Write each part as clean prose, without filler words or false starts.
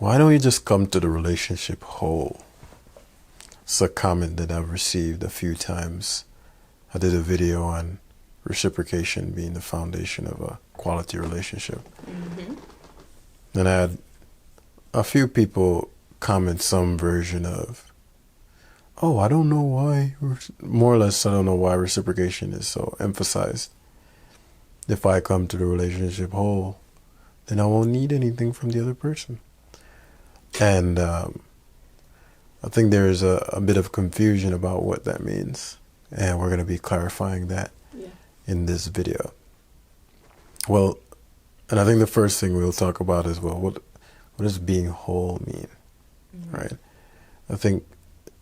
why don't you just come to the relationship whole? It's a comment that I've received a few times. I did a video on reciprocation being the foundation of a quality relationship. Mm-hmm. And I had a few people comment some version of, oh, I don't know why, more or less, I don't know why reciprocation is so emphasized. If I come to the relationship whole, then I won't need anything from the other person. And I think there is a bit of confusion about what that means. And we're going to be clarifying that in this video. Well, and I think the first thing we'll talk about is, well, what does being whole mean, right? I think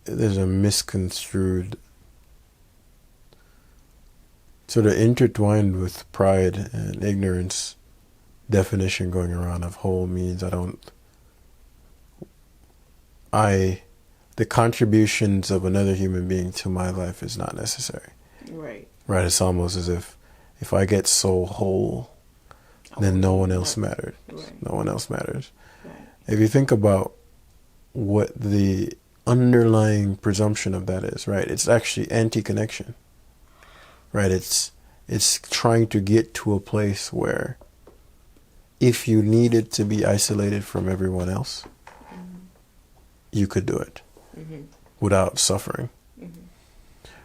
there's a misconstrued, sort of intertwined with pride and ignorance definition going around of whole means the contributions of another human being to my life is not necessary. Right. Right. It's almost as if I get so whole, then no one else mattered. Right. No one else matters. Right. If you think about what the underlying presumption of that is, right? It's actually anti-connection. Right? It's trying to get to a place where if you needed to be isolated from everyone else, you could do it without suffering.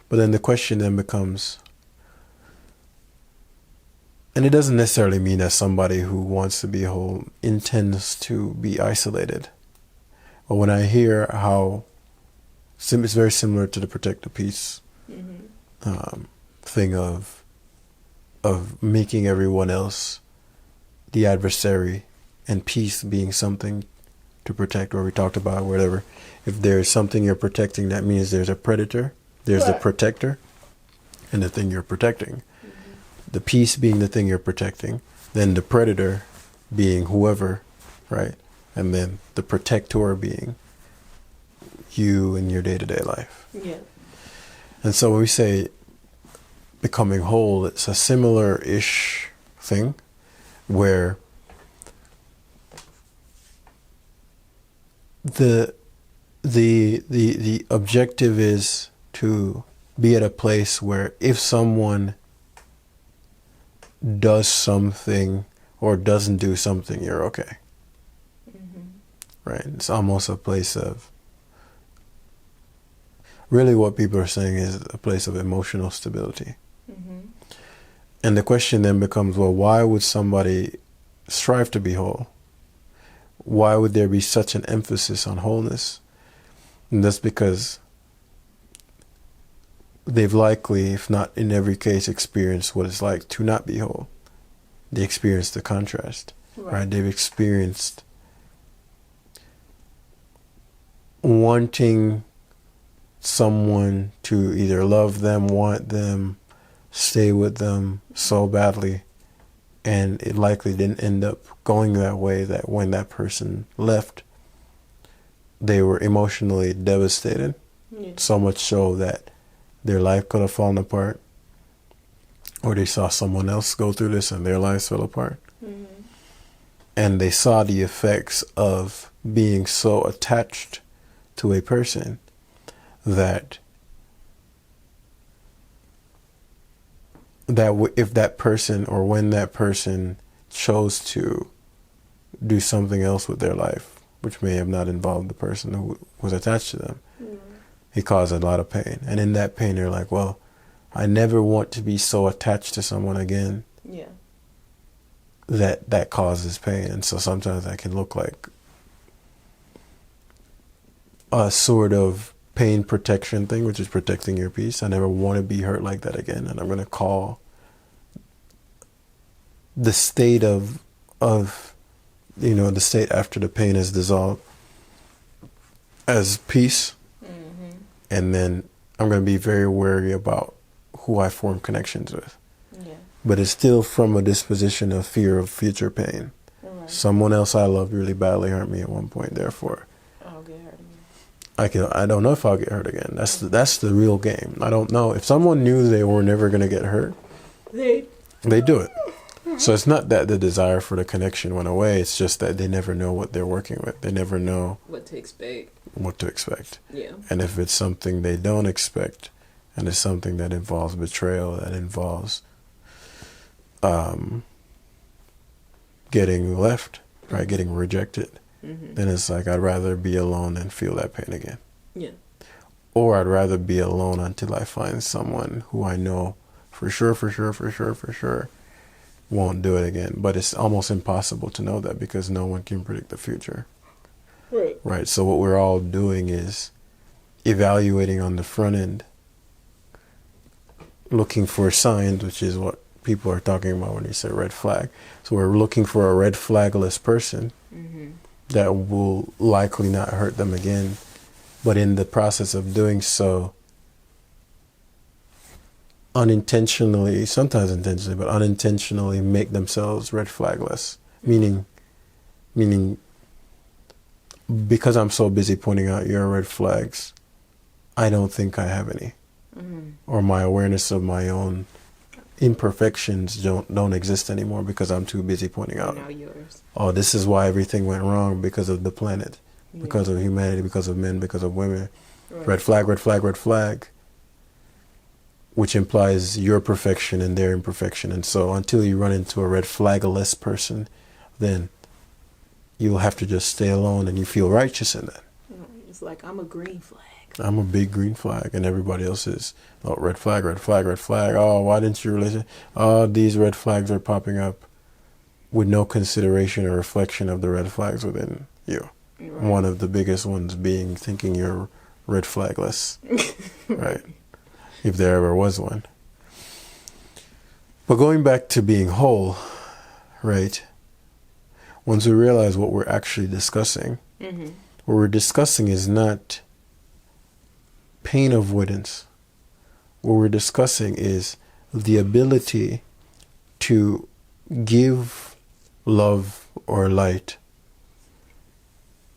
But then the question then becomes, and it doesn't necessarily mean that somebody who wants to be whole intends to be isolated. But when I hear how it's very similar to the protect the peace thing of making everyone else the adversary and peace being something to protect, or we talked about whatever. If there's something you're protecting, that means there's a predator, there's the protector, and the thing you're protecting. The peace being the thing you're protecting, then the predator being whoever, right? And then the protector being you in your day-to-day life. Yeah. And so when we say becoming whole, it's a similar-ish thing where the objective is to be at a place where if someone does something or doesn't do something, you're okay. Right? It's almost a place of, really what people are saying is a place of emotional stability. And the question then becomes, well, why would somebody strive to be whole? Why would there be such an emphasis on wholeness? And that's because they've likely, if not in every case, experienced what it's like to not be whole. They experienced the contrast, right? They've experienced wanting someone to either love them, want them, stay with them so badly, and it likely didn't end up going that way, that when that person left, they were emotionally devastated. So much so that their life could have fallen apart, or they saw someone else go through this and their lives fell apart. And they saw the effects of being so attached to a person that if that person, or when that person chose to do something else with their life, which may have not involved the person who was attached to them, it caused a lot of pain. And in that pain, they're like, well, I never want to be so attached to someone again. That causes pain. And so sometimes that can look like a sort of pain protection thing, which is protecting your peace. I never want to be hurt like that again. And I'm going to call the state of the state after the pain is dissolved as peace. And then I'm going to be very wary about who I form connections with. But it's still from a disposition of fear of future pain. Someone else I loved really badly hurt me at one point, therefore I'll get hurt again. I don't know if I'll get hurt again. That's the real game. I don't know. If someone knew they were never going to get hurt, they do it. So it's not that the desire for the connection went away. It's just that they never know what they're working with. They never know what to expect. Yeah. And if it's something they don't expect, and it's something that involves betrayal, that involves getting left, right, getting rejected, then it's like, I'd rather be alone than feel that pain again. Yeah. Or I'd rather be alone until I find someone who I know for sure won't do it again. But it's almost impossible to know that because no one can predict the future. Right. Right. So what we're all doing is evaluating on the front end, looking for signs, which is what people are talking about when they say red flag. So we're looking for a red flagless person that will likely not hurt them again. But in the process of doing so, unintentionally, sometimes intentionally, but unintentionally make themselves red flagless. Meaning, because I'm so busy pointing out your red flags, I don't think I have any. Or my awareness of my own imperfections don't exist anymore because I'm too busy pointing out. Now yours. Oh, this is why everything went wrong, because of the planet, because of humanity, because of men, because of women. Right. Red flag, red flag, red flag. Which implies your perfection and their imperfection. And so until you run into a red flagless person, then you'll have to just stay alone and you feel righteous in that. It's like, I'm a green flag. I'm a big green flag and everybody else is, oh, red flag, red flag, red flag. Oh, why didn't you listen? Oh, these red flags are popping up with no consideration or reflection of the red flags within you. Right. One of the biggest ones being thinking you're red flagless. Right. If there ever was one. But going back to being whole, right? Once we realize what we're actually discussing, what we're discussing is not pain avoidance. What we're discussing is the ability to give love or light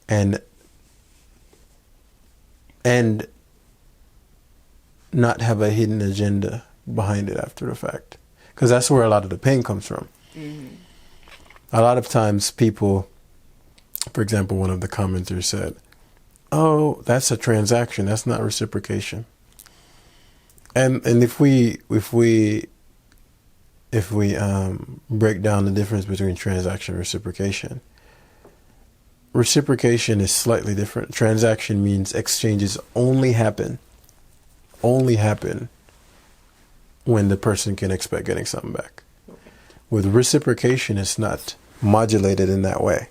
and not have a hidden agenda behind it after the fact. Because that's where a lot of the pain comes from. A lot of times people, for example, one of the commenters said, oh, that's a transaction, that's not reciprocation. And if we break down the difference between transaction and reciprocation is slightly different. Transaction means exchanges only happen when the person can expect getting something back. With reciprocation, it's not modulated in that way.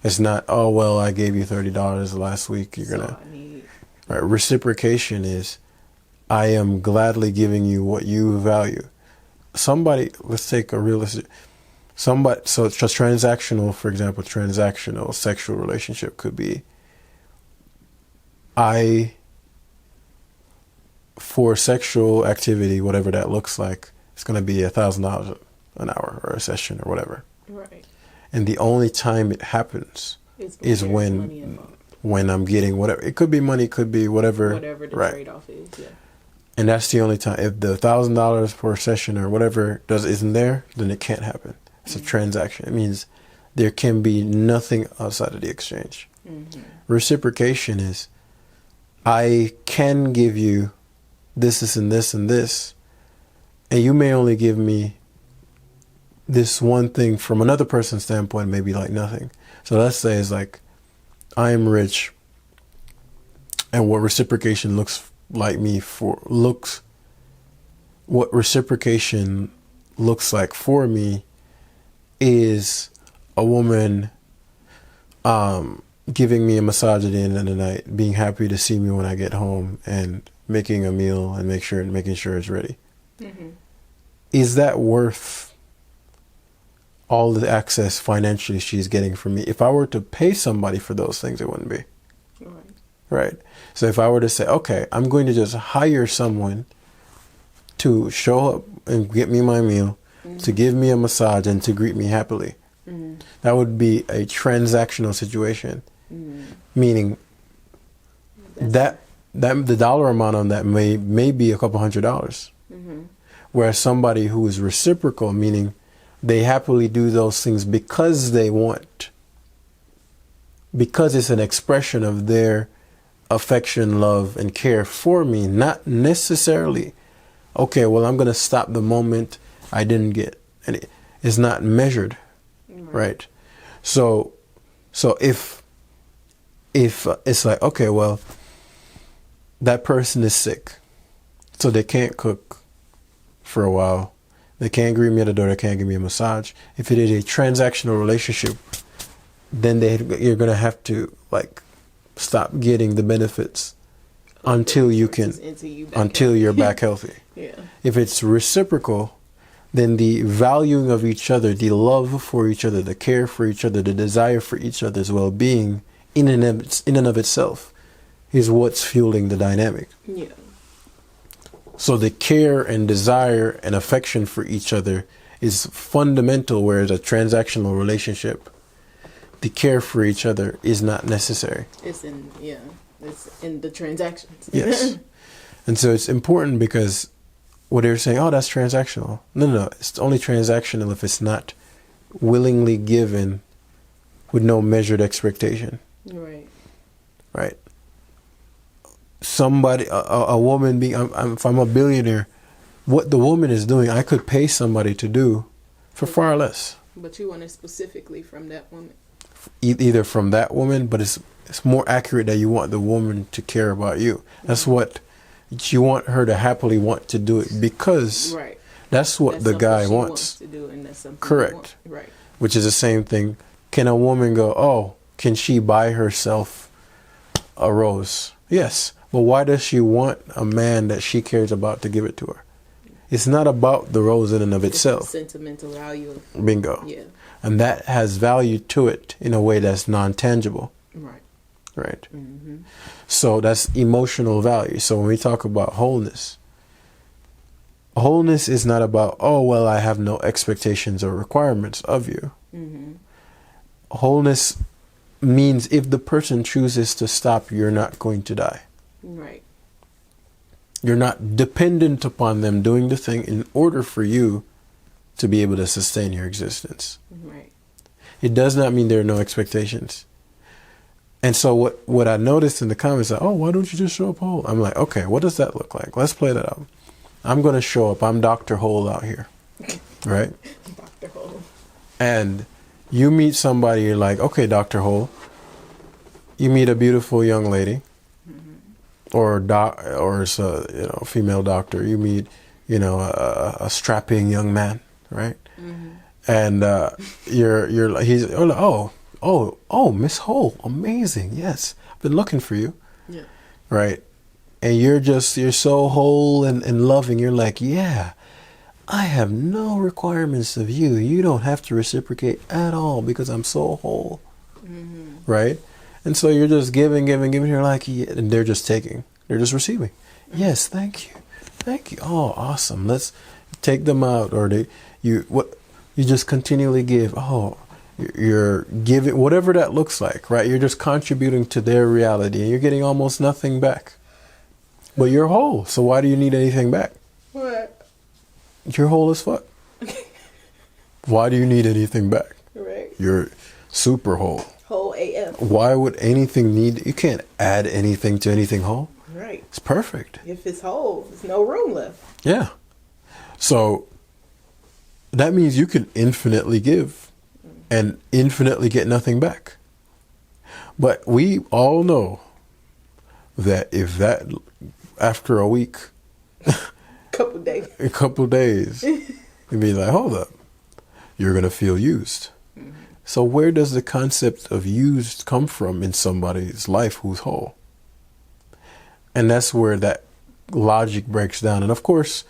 It's not, oh, well, I gave you $30 last week. Right. Reciprocation is, I am gladly giving you what you value. Somebody, let's take a realistic, so it's just transactional, for example, transactional sexual relationship could be, for sexual activity, whatever that looks like, it's going to be $1,000 an hour or a session or whatever. Right. And the only time it happens is when I'm getting whatever. It could be money, could be whatever. Whatever the trade-off is, yeah. And that's the only time. If the $1,000 per session or whatever isn't there, then it can't happen. It's a transaction. It means there can be nothing outside of the exchange. Reciprocation is, I can give you this, and this, and this, and you may only give me this one thing from another person's standpoint, maybe like nothing. So let's say it's like, I am rich, and what reciprocation looks like for me is a woman giving me a massage at the end of the night, being happy to see me when I get home, and making a meal and making sure it's ready. Is that worth all the access financially she's getting from me? If I were to pay somebody for those things, it wouldn't be. Right. So if I were to say, okay, I'm going to just hire someone to show up and get me my meal, to give me a massage, and to greet me happily, that would be a transactional situation. Meaning that the dollar amount on that may be a couple $100. Whereas somebody who is reciprocal, meaning they happily do those things because they want, because it's an expression of their affection, love, and care for me, not necessarily, okay, well, I'm going to stop the moment I didn't get. And it's not measured, right? So if it's like, okay, well, that person is sick, so they can't cook for a while. They can't greet me at the door. They can't give me a massage. If it is a transactional relationship, then you're going to have to like stop getting the benefits until you're back healthy. Yeah. If it's reciprocal, then the valuing of each other, the love for each other, the care for each other, the desire for each other's well-being in and of itself is what's fueling the dynamic. Yeah. So the care and desire and affection for each other is fundamental, whereas a transactional relationship, the care for each other is not necessary. It's in the transactions. Yes. And so it's important because what they're saying, oh, that's transactional. No. It's only transactional if it's not willingly given with no measured expectation. Right. Right. Somebody, a woman being, if I'm a billionaire, what the woman is doing, I could pay somebody to do for far less. But you want it specifically from that woman. Either from that woman, but it's more accurate that you want the woman to care about you. That's what you want her to happily want to do it because that's what the guy wants to do, and that's something correct. Right. Which is the same thing. Can a woman go, oh, can she buy herself a rose? Yes. But why does she want a man that she cares about to give it to her? It's not about the rose in and of itself. Sentimental value. Bingo. Yeah. And that has value to it in a way that's non-tangible. Right. Right. Mm-hmm. So that's emotional value. So when we talk about wholeness is not about, oh, well, I have no expectations or requirements of you. Mm-hmm. Wholeness means if the person chooses to stop, you're not going to die. Right. You're not dependent upon them doing the thing in order for you to be able to sustain your existence. Right. It does not mean there are no expectations. And so what I noticed in the comments, like, oh, why don't you just show up whole? I'm like, okay, what does that look like? Let's play that out. I'm going to show up. I'm Dr. Whole out here. Right? Dr. Whole. And you meet somebody, you're like, okay, Dr. Whole. You meet a beautiful young lady. Or it's a female doctor. You meet a strapping young man, right? Mm-hmm. And he's Miss Hole, amazing, yes, I've been looking for you, yeah, right? And you're so whole and loving. You're like, yeah, I have no requirements of you. You don't have to reciprocate at all because I'm so whole, right? And so you're just giving. You're like, yeah, and they're just taking. They're just receiving. Yes, thank you. Oh, awesome. Let's take them out. Or you just continually give. Oh, you're giving whatever that looks like, right? You're just contributing to their reality, and you're getting almost nothing back. But you're whole, so why do you need anything back? What? You're whole as fuck. Why do you need anything back? Right. You're super whole. Whole AF. Why would anything need? You can't add anything to anything whole. Right. It's perfect. If it's whole, there's no room left. Yeah. So that means you can infinitely give and infinitely get nothing back. But we all know that if that after a week, a couple days, you'd be like, hold up, you're going to feel used. Mm-hmm. So where does the concept of used come from in somebody's life who's whole? And that's where that logic breaks down. And of course,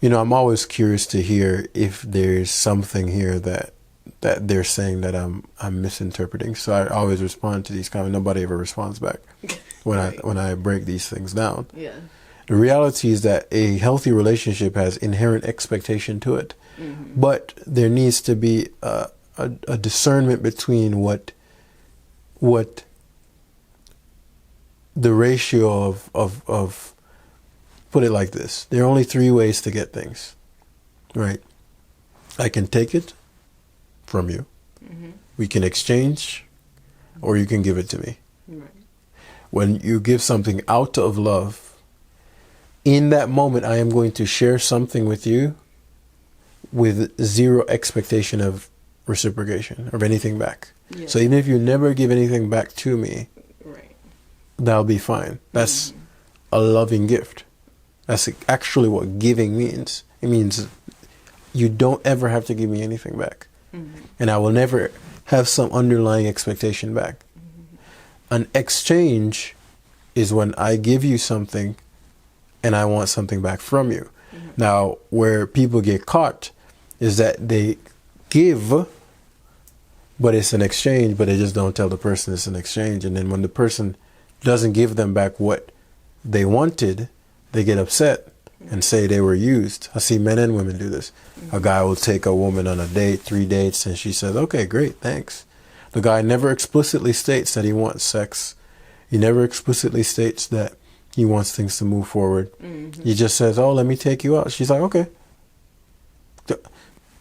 I'm always curious to hear if there's something here that they're saying that I'm misinterpreting. So I always respond to these comments. Nobody ever responds back when I break these things down. Yeah. The reality is that a healthy relationship has inherent expectation to it, but there needs to be a discernment between what the ratio of put it like this. There are only three ways to get things, right? I can take it, from you. We can exchange, or you can give it to me. Right. When you give something out of love, in that moment, I am going to share something with you with zero expectation of reciprocation, of anything back. Yeah. So even if you never give anything back to me, Right. that'll be fine. That's a loving gift. That's actually what giving means. It means you don't ever have to give me anything back. And I will never have some underlying expectation back. An exchange is when I give you something and I want something back from you. Now, where people get caught is that they give, but it's an exchange, but they just don't tell the person it's an exchange. And then when the person doesn't give them back what they wanted, they get upset and say they were used. I see men and women do this. A guy will take a woman on a date, 3 dates, and she says, okay, great, thanks. The guy never explicitly states that he wants sex. He never explicitly states that he wants things to move forward. He just says, oh, let me take you out. She's like, okay.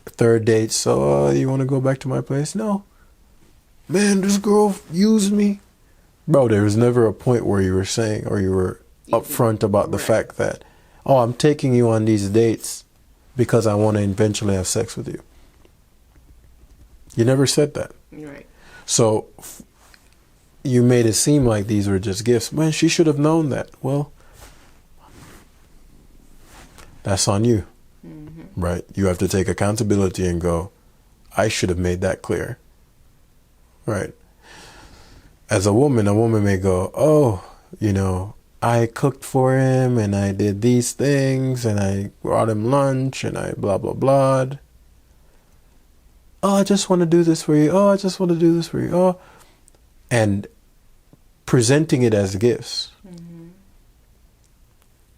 Third date, so you want to go back to my place? No. Man, this girl used me. Bro, there was never a point where you were saying, or you were upfront about the fact that, oh, I'm taking you on these dates because I want to eventually have sex with you. You never said that. Right. So you made it seem like these were just gifts. Man, she should have known that. Well, that's on you, right? You have to take accountability and go, I should have made that clear, right? As a woman may go, oh, you know, I cooked for him and I did these things and I brought him lunch and I blah, blah, blah. Oh, I just want to do this for you. Oh, I just want to do this for you. Oh, and presenting it as gifts,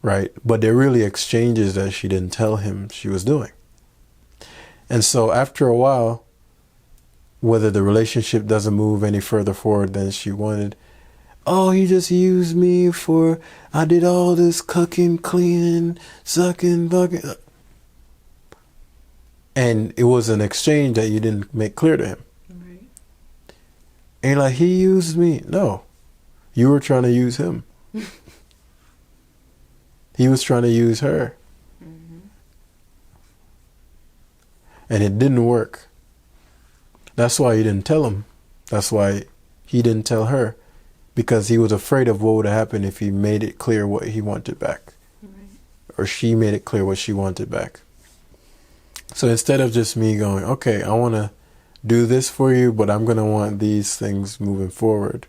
right? But they're really exchanges that she didn't tell him she was doing. And so after a while, whether the relationship doesn't move any further forward than she wanted, oh, he just used me for, I did all this cooking, cleaning, sucking, fucking. And it was an exchange that you didn't make clear to him. Right. And like, he used me. No, you were trying to use him. He was trying to use her. And it didn't work. That's why you didn't tell him. That's why he didn't tell her. Because he was afraid of what would happen if he made it clear what he wanted back. Or she made it clear what she wanted back. So instead of just me going, okay, I want to do this for you, but I'm going to want these things moving forward.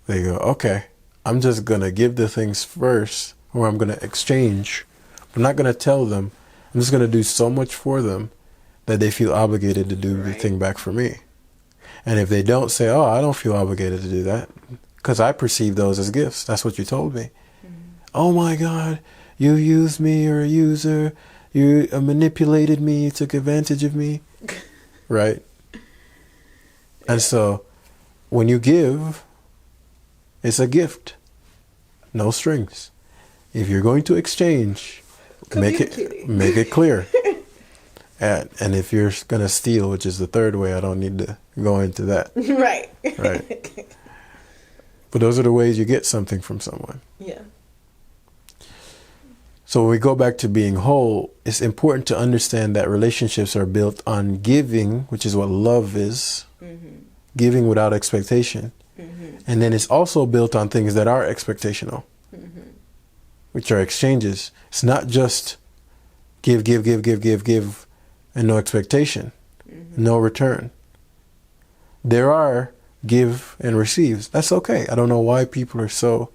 They go, okay, I'm just going to give the things first, or I'm going to exchange. I'm not going to tell them. I'm just going to do so much for them that they feel obligated to do the thing back for me. And if they don't say, oh, I don't feel obligated to do that, because I perceive those as gifts. That's what you told me. Oh my God, you used me, you're a user. You manipulated me, you took advantage of me. Right? And so when you give, it's a gift. No strings. If you're going to exchange, make it clear. And if you're going to steal, which is the third way, I don't need to go into that. Right. Right. But those are the ways you get something from someone. Yeah. So when we go back to being whole, it's important to understand that relationships are built on giving, which is what love is, giving without expectation. And then it's also built on things that are expectational, which are exchanges. It's not just give, and no expectation, no return. There are give and receives. That's okay. I don't know why people are so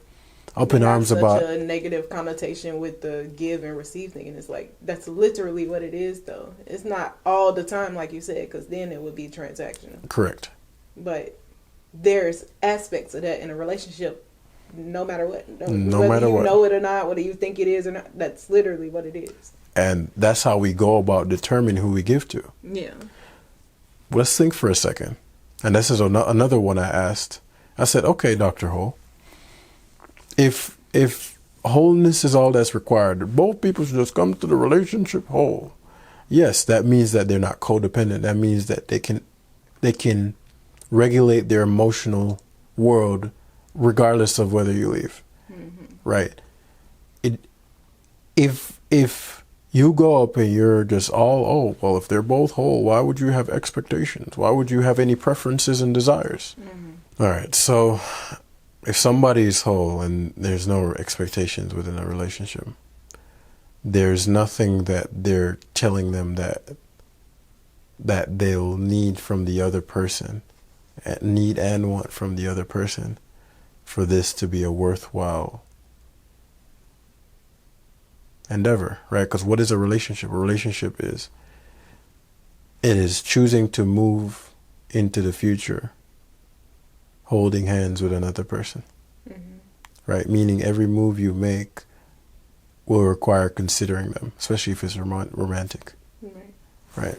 up in arms about a negative connotation with the give and receive thing, and it's like that's literally what it is, though. It's not all the time, like you said, because then it would be transactional. Correct. But there's aspects of that in a relationship, no matter what. No matter what, whether you know it or not, whether you think it is or not, that's literally what it is. And that's how we go about determining who we give to. Yeah. Let's think for a second. And this is another one I asked. I said, okay, Dr. Ho, if wholeness is all that's required, both people should just come to the relationship whole. yes, that means that they're not codependent. That means that they can regulate their emotional world regardless of whether you leave. Right? If you go up and you're just well, if they're both whole, why would you have expectations? Why would you have any preferences and desires? All right, so if somebody's whole and there's no expectations within a relationship, there's nothing that they're telling them that they'll need from the other person, need and want from the other person for this to be a worthwhile endeavor, right? Because what is a relationship? A relationship is choosing to move into the future holding hands with another person, right? Meaning every move you make will require considering them, especially if it's romantic, right?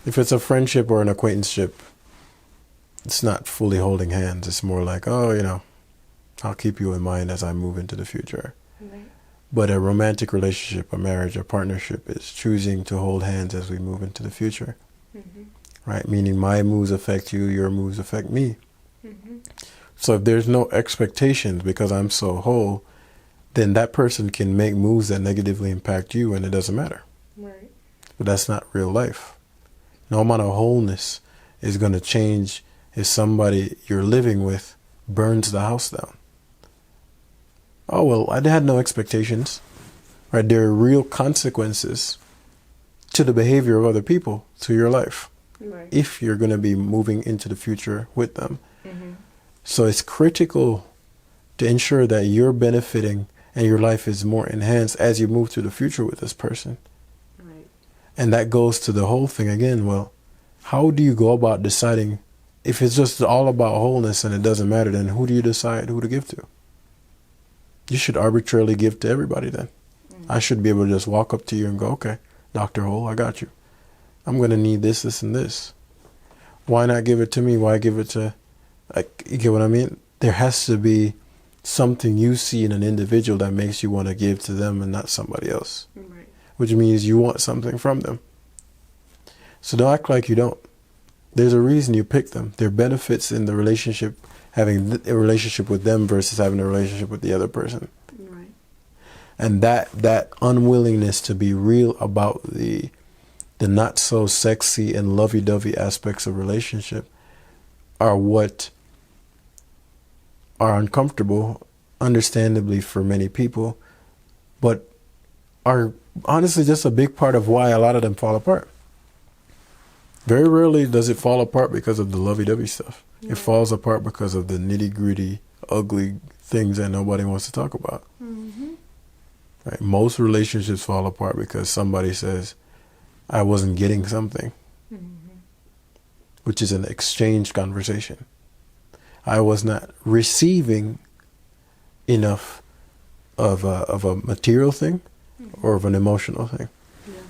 If it's a friendship or an acquaintanceship, it's not fully holding hands. It's more like, I'll keep you in mind as I move into the future. Right. But a romantic relationship, a marriage, a partnership is choosing to hold hands as we move into the future, right? Meaning my moves affect you, your moves affect me. So if there's no expectations because I'm so whole, then that person can make moves that negatively impact you and it doesn't matter. Right. But that's not real life. No amount of wholeness is going to change if somebody you're living with burns the house down. Oh, well, I had no expectations. Right? There are real consequences to the behavior of other people, to your life, right, if you're going to be moving into the future with them. So it's critical to ensure that you're benefiting and your life is more enhanced as you move through the future with this person. Right. And that goes to the whole thing again. Well, how do you go about deciding if it's just all about wholeness and it doesn't matter, then who do you decide who to give to? You should arbitrarily give to everybody then. I should be able to just walk up to you and go, okay, Dr. Whole, I got you. I'm going to need this, this, and this. Why not give it to me? Why give it to, you get what I mean? There has to be something you see in an individual that makes you want to give to them and not somebody else. Right. Which means you want something from them. So don't act like you don't. There's a reason you pick them. There are benefits in the relationship, having a relationship with them versus having a relationship with the other person. Right. And that unwillingness to be real about the not so sexy and lovey-dovey aspects of relationship are what are uncomfortable, understandably for many people, but are honestly just a big part of why a lot of them fall apart. Very rarely does it fall apart because of the lovey-dovey stuff. Yeah. It falls apart because of the nitty-gritty, ugly things that nobody wants to talk about. Right? Most relationships fall apart because somebody says, I wasn't getting something, which is an exchange conversation. I was not receiving enough of a material thing or of an emotional thing. Yeah.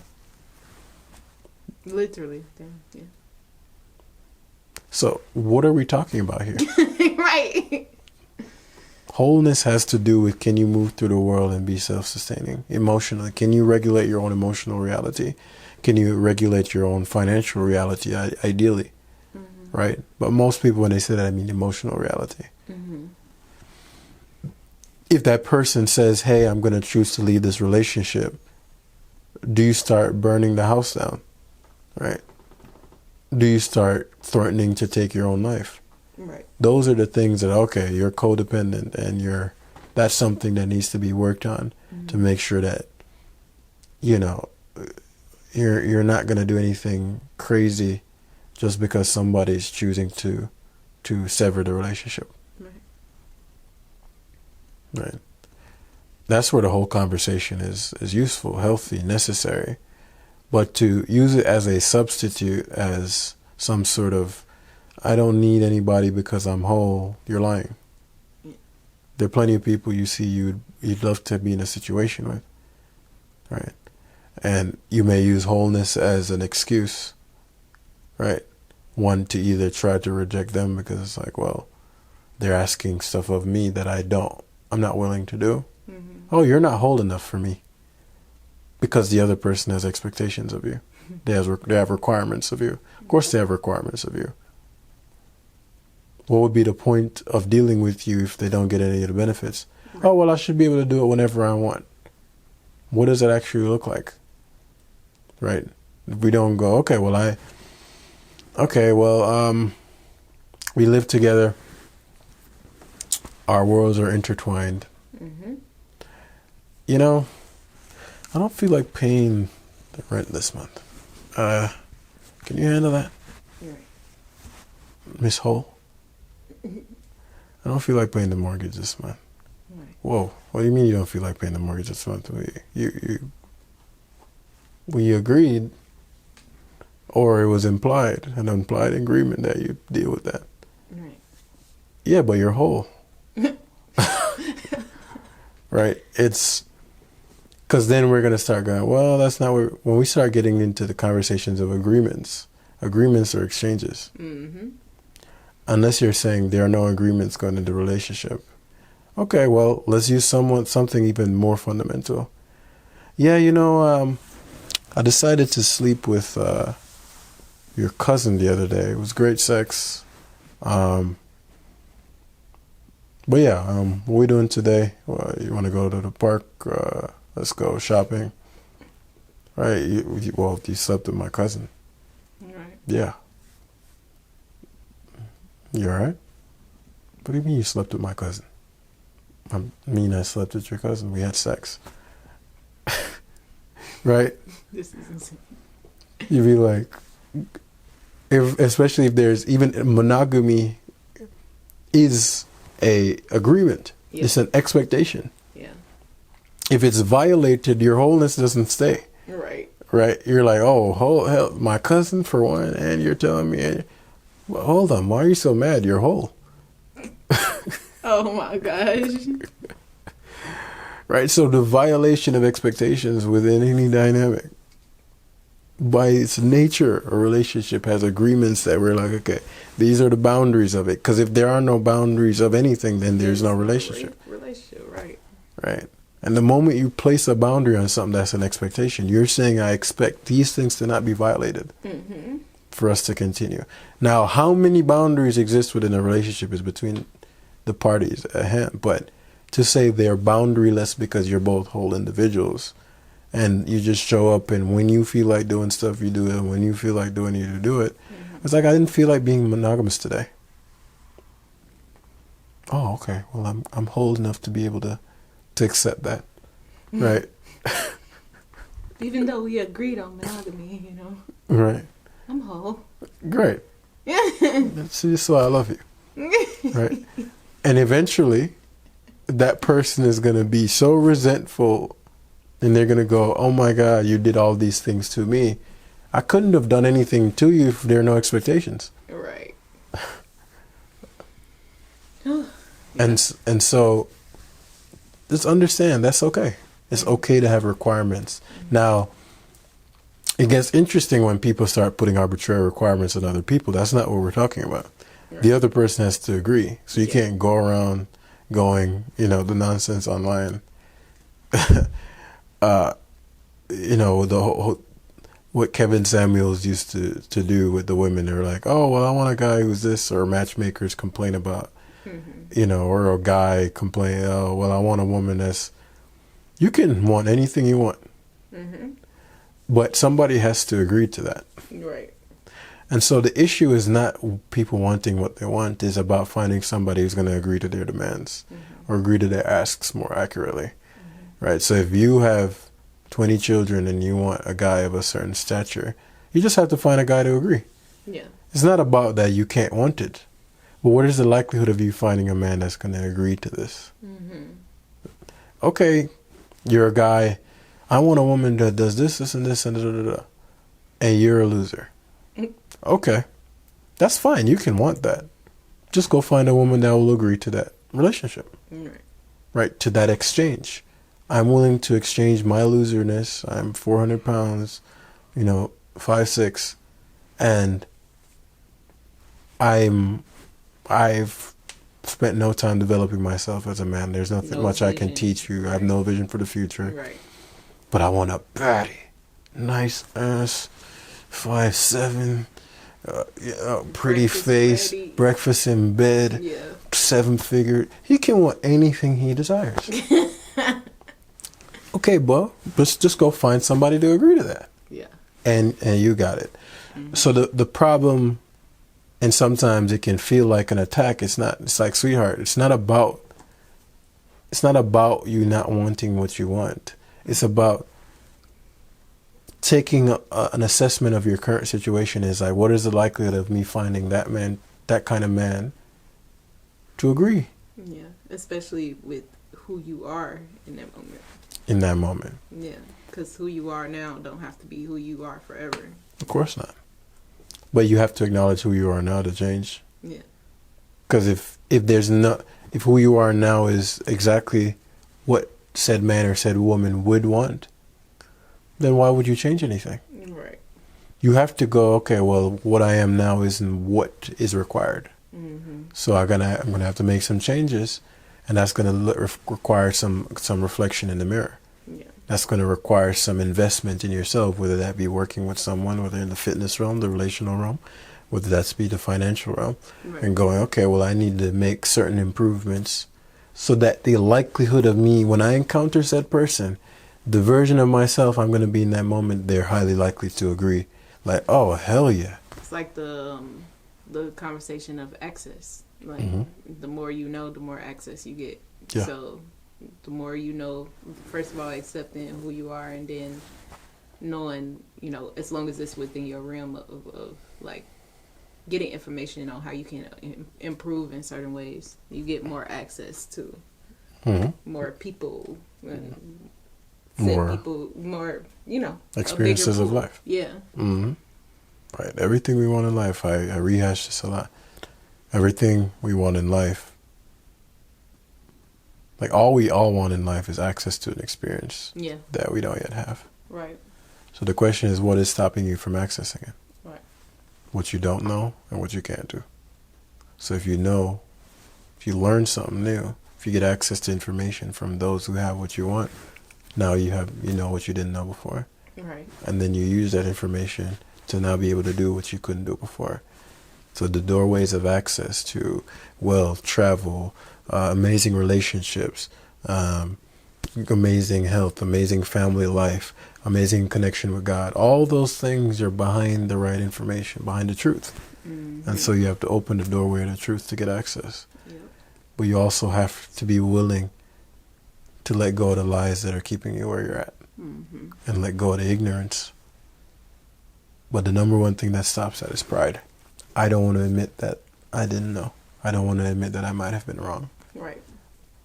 Literally. Yeah. So what are we talking about here? Right. Wholeness has to do with, can you move through the world and be self-sustaining emotionally? Can you regulate your own emotional reality? Can you regulate your own financial reality, ideally? Right? But most people, when they say that, I mean emotional reality. If that person says, hey, I'm going to choose to leave this relationship, do you start burning the house down? Right? Do you start threatening to take your own life? Right. Those are the things that, okay, you're codependent and that's something that needs to be worked on to make sure that, you're not going to do anything crazy just because somebody's choosing to sever the relationship. Right. That's where the whole conversation is useful, healthy, necessary. But to use it as a substitute, as some sort of, I don't need anybody because I'm whole, you're lying. There are plenty of people you see you'd love to be in a situation with. Right. And you may use wholeness as an excuse, right? One, to either try to reject them because it's like, well, they're asking stuff of me that I'm not willing to do. Oh, you're not whole enough for me. because the other person has expectations of you. They have requirements of you. Of course they have requirements of you. What would be the point of dealing with you if they don't get any of the benefits? Right. Oh, well, I should be able to do it whenever I want. What does it actually look like? Right? If we don't go, we live together. Our worlds are intertwined. Mm-hmm. You know, I don't feel like paying the rent this month. Can you handle that? Right. Miss Hole? I don't feel like paying the mortgage this month. Right. Whoa, what do you mean you don't feel like paying the mortgage this month? When you agreed, or it was implied, an implied agreement that you deal with that. Right. Yeah, but you're whole. Right? It's because then we're going to start going, well, that's not when we start getting into the conversations of agreements are exchanges. Mm-hmm. Unless you're saying there are no agreements going into the relationship. Okay, well, let's use something even more fundamental. Yeah, I decided to sleep with your cousin the other day. It was great sex. But yeah, what are we doing today? Well, you want to go to the park? Let's go shopping. Right? You slept with my cousin. Right. Yeah. You all right? What do you mean you slept with my cousin? I mean I slept with your cousin. We had sex. Right? This is insane. You'd be like, especially if there's even monogamy is a agreement. Yep. It's an expectation. Yeah. If it's violated, your wholeness doesn't stay. Right. Right? You're like, oh, hell, my cousin for one, and you're telling me, well, hold on, why are you so mad? You're whole. Oh my gosh. Right? So the violation of expectations within any dynamic, by its nature, a relationship has agreements that we're like, okay, these are the boundaries of it. Because if there are no boundaries of anything, then there's no relationship. Right. Right. And the moment you place a boundary on something that's an expectation, you're saying, I expect these things to not be violated. Mm-hmm. For us to continue. Now, how many boundaries exist within a relationship is between the parties at hand. But to say they're boundaryless because you're both whole individuals and you just show up and when you feel like doing stuff, you do it. And when you feel like doing it, you do it. Mm-hmm. It's like, I didn't feel like being monogamous today. Oh, okay. Well, I'm whole enough to be able to accept that. Mm-hmm. Right. Even though we agreed on monogamy, Right. I'm whole. Great. See, so I love you. Right. And eventually, that person is going to be so resentful and they're going to go, oh my God, you did all these things to me. I couldn't have done anything to you if there are no expectations. Right. And so, just understand that's okay. It's okay to have requirements. Mm-hmm. Now, it gets interesting when people start putting arbitrary requirements on other people. That's not what we're talking about. Right. The other person has to agree. So you can't go around going, the nonsense online. What Kevin Samuels used to do with the women. They're like, oh, well, I want a guy who's this, or matchmakers complain about, or a guy complain, oh, well, I want a woman that's, you can want anything you want. Mm-hmm. But somebody has to agree to that. Right. And so the issue is not people wanting what they want. It's about finding somebody who's going to agree to their demands or agree to their asks more accurately. Mm-hmm. Right. So if you have 20 children and you want a guy of a certain stature, you just have to find a guy to agree. Yeah. It's not about that you can't want it. But what is the likelihood of you finding a man that's going to agree to this? Mm-hmm. Okay, you're a guy. I want a woman that does this, and this, and da-da-da-da. And you're a loser. Okay. That's fine. You can want that. Just go find a woman that will agree to that relationship. Right? To that exchange. I'm willing to exchange my loserness. I'm 400 pounds, 5'6", and I've spent no time developing myself as a man. There's nothing much vision. I can teach you. I have no vision for the future. Right. but I want a baddie, nice ass, 5'7", pretty Breakfast face, ready. breakfast in bed, Yeah. 7-figure. He can want anything he desires. Okay, well, let's just go find somebody to agree to that. Yeah. And you got it. So the problem, and sometimes it can feel like an attack. It's not. It's like, sweetheart, it's not about you not wanting what you want. It's about taking an assessment of your current situation. Is like, what is the likelihood of me finding that kind of man to agree? Yeah. Especially with who you are in that moment. In that moment. Yeah. Because who you are now don't have to be who you are forever. Of course not. But you have to acknowledge who you are now to change. Yeah. Because if who you are now is exactly what said man or said woman would want, then why would you change anything? Right. You have to go, okay, well, what I am now isn't what is required. So I'm gonna have to make some changes, and that's gonna require some reflection in the mirror. Yeah. That's going to require some investment in yourself, whether that be working with someone, whether in the fitness realm, the relational realm, whether that's be the financial realm, Right. and going, okay, well, I need to make certain improvements so that the likelihood of me, when I encounter said person, the version of myself I'm going to be in that moment, they're highly likely to agree. Like, oh, hell yeah. It's like the conversation of access. Like, the more you know, the more access you get. Yeah. So the more you know, first of all, accepting who you are, and then knowing, as long as it's within your realm of like getting information on how you can improve in certain ways, you get more access to more people, and more experiences of life. Yeah. Right. Everything we want in life, I rehash this a lot. Everything we want in life, like all we all want in life is access to an experience that we don't yet have. Right. So the question is, what is stopping you from accessing it? Right. What you don't know and what you can't do. So if you learn something new, if you get access to information from those who have what you want, now you know what you didn't know before. Right. And then you use that information to now be able to do what you couldn't do before. So the doorways of access to wealth, travel, amazing relationships, amazing health, amazing family life, amazing connection with God, all those things are behind the right information, behind the truth. And so you have to open the doorway of the truth to get access. Yep. But you also have to be willing to let go of the lies that are keeping you where you're at, and let go of the ignorance. But the number one thing that stops that is pride. I don't want to admit that I didn't know. I don't want to admit that I might have been wrong. Right.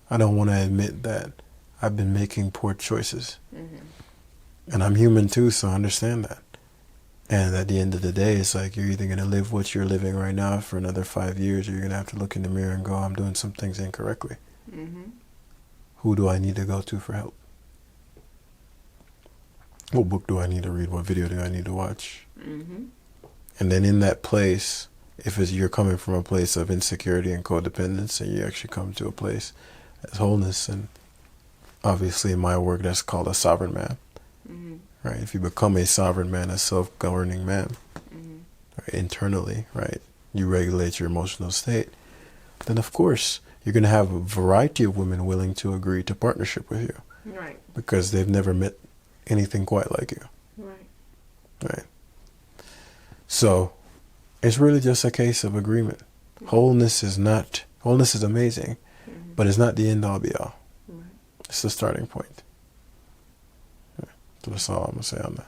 I don't want to admit that I've been making poor choices. And I'm human too, so I understand that. And at the end of the day, it's like you're either going to live what you're living right now for another 5 years, or you're going to have to look in the mirror and go, I'm doing some things incorrectly. Who do I need to go to for help? What book do I need to read? What video do I need to watch? And then in that place, if you're coming from a place of insecurity and codependence, and you actually come to a place as wholeness, and obviously in my work that's called a sovereign man. Right? If you become a sovereign man, a self-governing man, right, internally, right, you regulate your emotional state, then of course you're going to have a variety of women willing to agree to partnership with you. Right. Because they've never met anything quite like you. Right. Right. So it's really just a case of agreement. Wholeness is amazing, but it's not the end all be all. It's the starting point. So that's all I'm going to say on that.